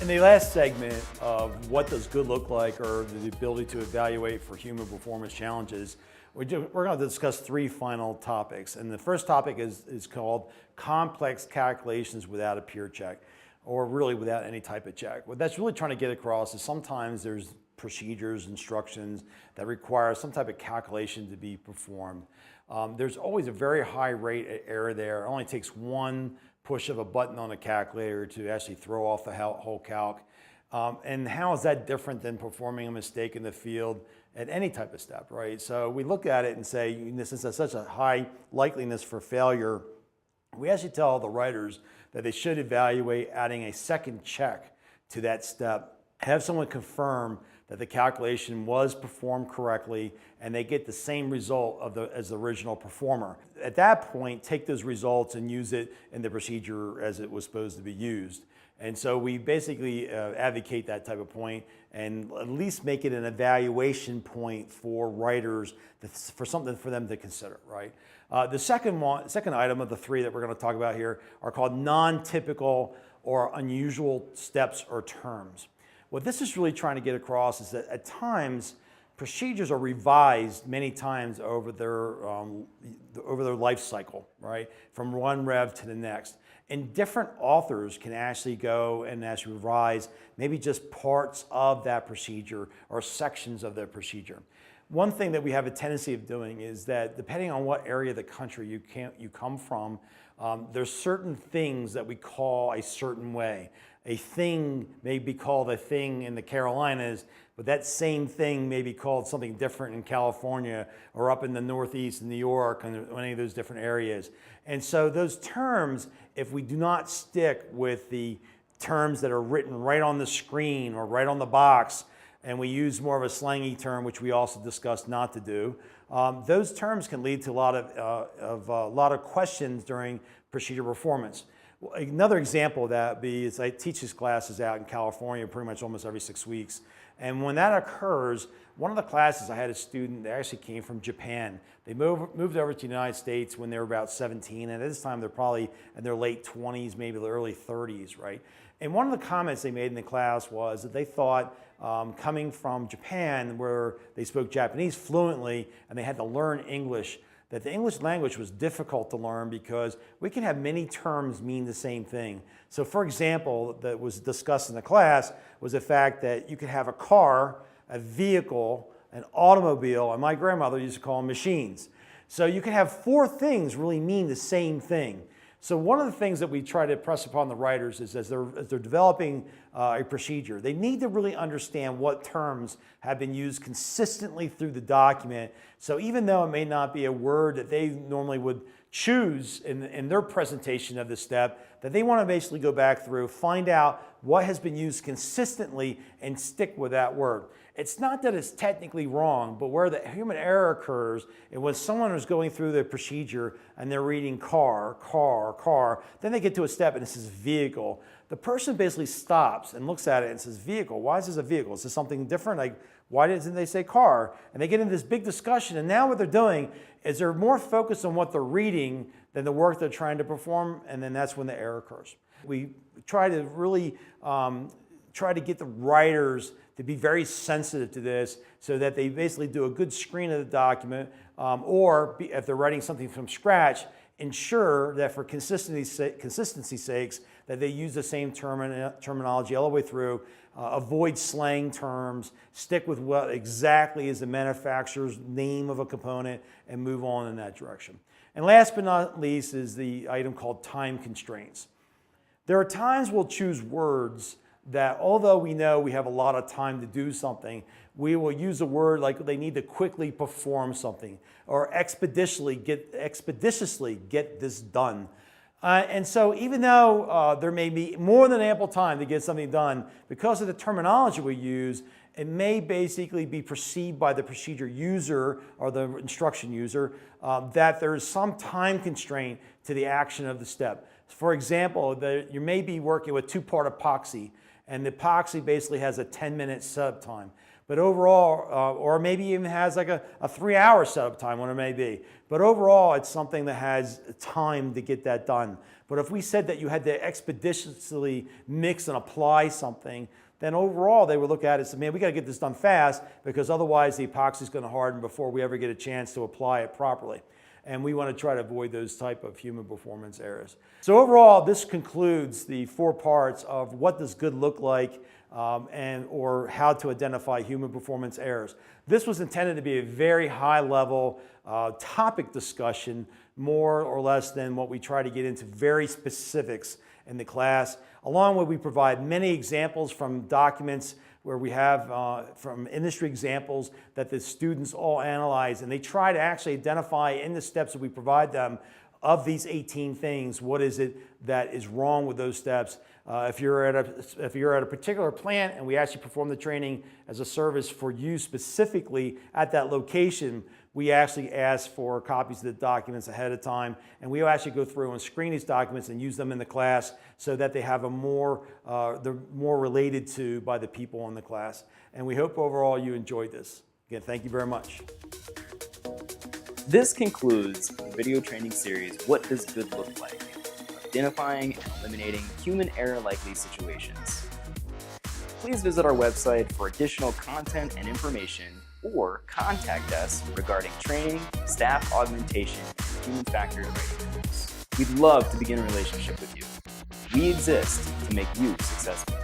In the last segment of what does good look like, or the ability to evaluate for human performance challenges, we're going to discuss three final topics. And the first topic is called complex calculations without a peer check, or really without any type of check. What that's really trying to get across is sometimes there's procedures, instructions that require some type of calculation to be performed. There's always a very high rate of error there. It only takes one push of a button on a calculator to actually throw off the whole calc. And how is that different than performing a mistake in the field at any type of step, right? So we look at it and say, since there's such a high likeliness for failure, we actually tell the writers that they should evaluate adding a second check to that step. Have someone confirm that the calculation was performed correctly and they get the same result as the original performer. At that point, take those results and use it in the procedure as it was supposed to be used. And so we basically advocate that type of point and at least make it an evaluation point for writers, for something for them to consider, right? The second item of the three that we're going to talk about here are called non-typical or unusual steps or terms. What this is really trying to get across is that at times, procedures are revised many times over their life cycle, right? From one rev to the next. And different authors can actually go and actually revise maybe just parts of that procedure or sections of that procedure. One thing that we have a tendency of doing is that depending on what area of the country you come from, there's certain things that we call a certain way. A thing may be called a thing in the Carolinas, but that same thing may be called something different in California or up in the Northeast in New York and any of those different areas. And so those terms, if we do not stick with the terms that are written right on the screen or right on the box, and we use more of a slangy term, which we also discussed not to do, those terms can lead to a lot of questions during procedure performance. Another example of that is I teach these classes out in California pretty much almost every 6 weeks. And when that occurs, one of the classes I had a student that actually came from Japan. They moved over to the United States when they were about 17, and at this time they're probably in their late 20s, maybe the early 30s, right? And one of the comments they made in the class was that they thought coming from Japan, where they spoke Japanese fluently and they had to learn English, that the English language was difficult to learn because we can have many terms mean the same thing. So for example, that was discussed in the class was the fact that you could have a car, a vehicle, an automobile, and my grandmother used to call them machines. So you can have four things really mean the same thing. So one of the things that we try to press upon the writers is as they're developing a procedure, they need to really understand what terms have been used consistently through the document. So even though it may not be a word that they normally would choose in their presentation of the step, that they want to basically go back through, find out what has been used consistently and stick with that word. It's not that it's technically wrong, but where the human error occurs is when someone is going through the procedure and they're reading car, then they get to a step and it says vehicle. The person basically stops and looks at it and says vehicle. Why is this a vehicle? Is this something different? Like, why didn't they say car? And they get into this big discussion, and now what they're doing is they're more focused on what they're reading than the work they're trying to perform, and then that's when the error occurs. We try to really try to get the writers to be very sensitive to this so that they basically do a good screen of the document, or if they're writing something from scratch, ensure that for consistency's sakes that they use the same terminology all the way through, avoid slang terms, stick with what exactly is the manufacturer's name of a component, and move on in that direction. And last but not least is the item called time constraints. There are times we'll choose words that although we know we have a lot of time to do something, we will use a word like they need to quickly perform something or expeditiously get this done. And so even though there may be more than ample time to get something done, because of the terminology we use, it may basically be perceived by the procedure user or the instruction user that there is some time constraint to the action of the step. For example, you may be working with two-part epoxy, and the epoxy basically has a 10-minute setup time. But overall, or maybe even has like a 3-hour setup time, when it may be. But overall, it's something that has time to get that done. But if we said that you had to expeditiously mix and apply something, then overall they would look at it and say, man, we got to get this done fast, because otherwise the epoxy is going to harden before we ever get a chance to apply it properly. And we want to try to avoid those type of human performance errors. So overall, this concludes the 4 parts of what does good look like, or how to identify human performance errors. This was intended to be a very high level topic discussion, more or less than what we try to get into very specifics in the class. Along with, we provide many examples from documents where we have from industry examples that the students all analyze, and they try to actually identify in the steps that we provide them of these 18 things, what is it that is wrong with those steps. If you're at a particular plant and we actually perform the training as a service for you specifically at that location, we actually ask for copies of the documents ahead of time, and we actually go through and screen these documents and use them in the class so that they have a they're more related to by the people in the class. And we hope overall you enjoyed this. Again, thank you very much. This concludes the video training series, What Does Good Look Like? Identifying and eliminating human error likely situations. Please visit our website for additional content and information, or contact us regarding training, staff augmentation, and human factors rating tools. We'd love to begin a relationship with you. We exist to make you successful.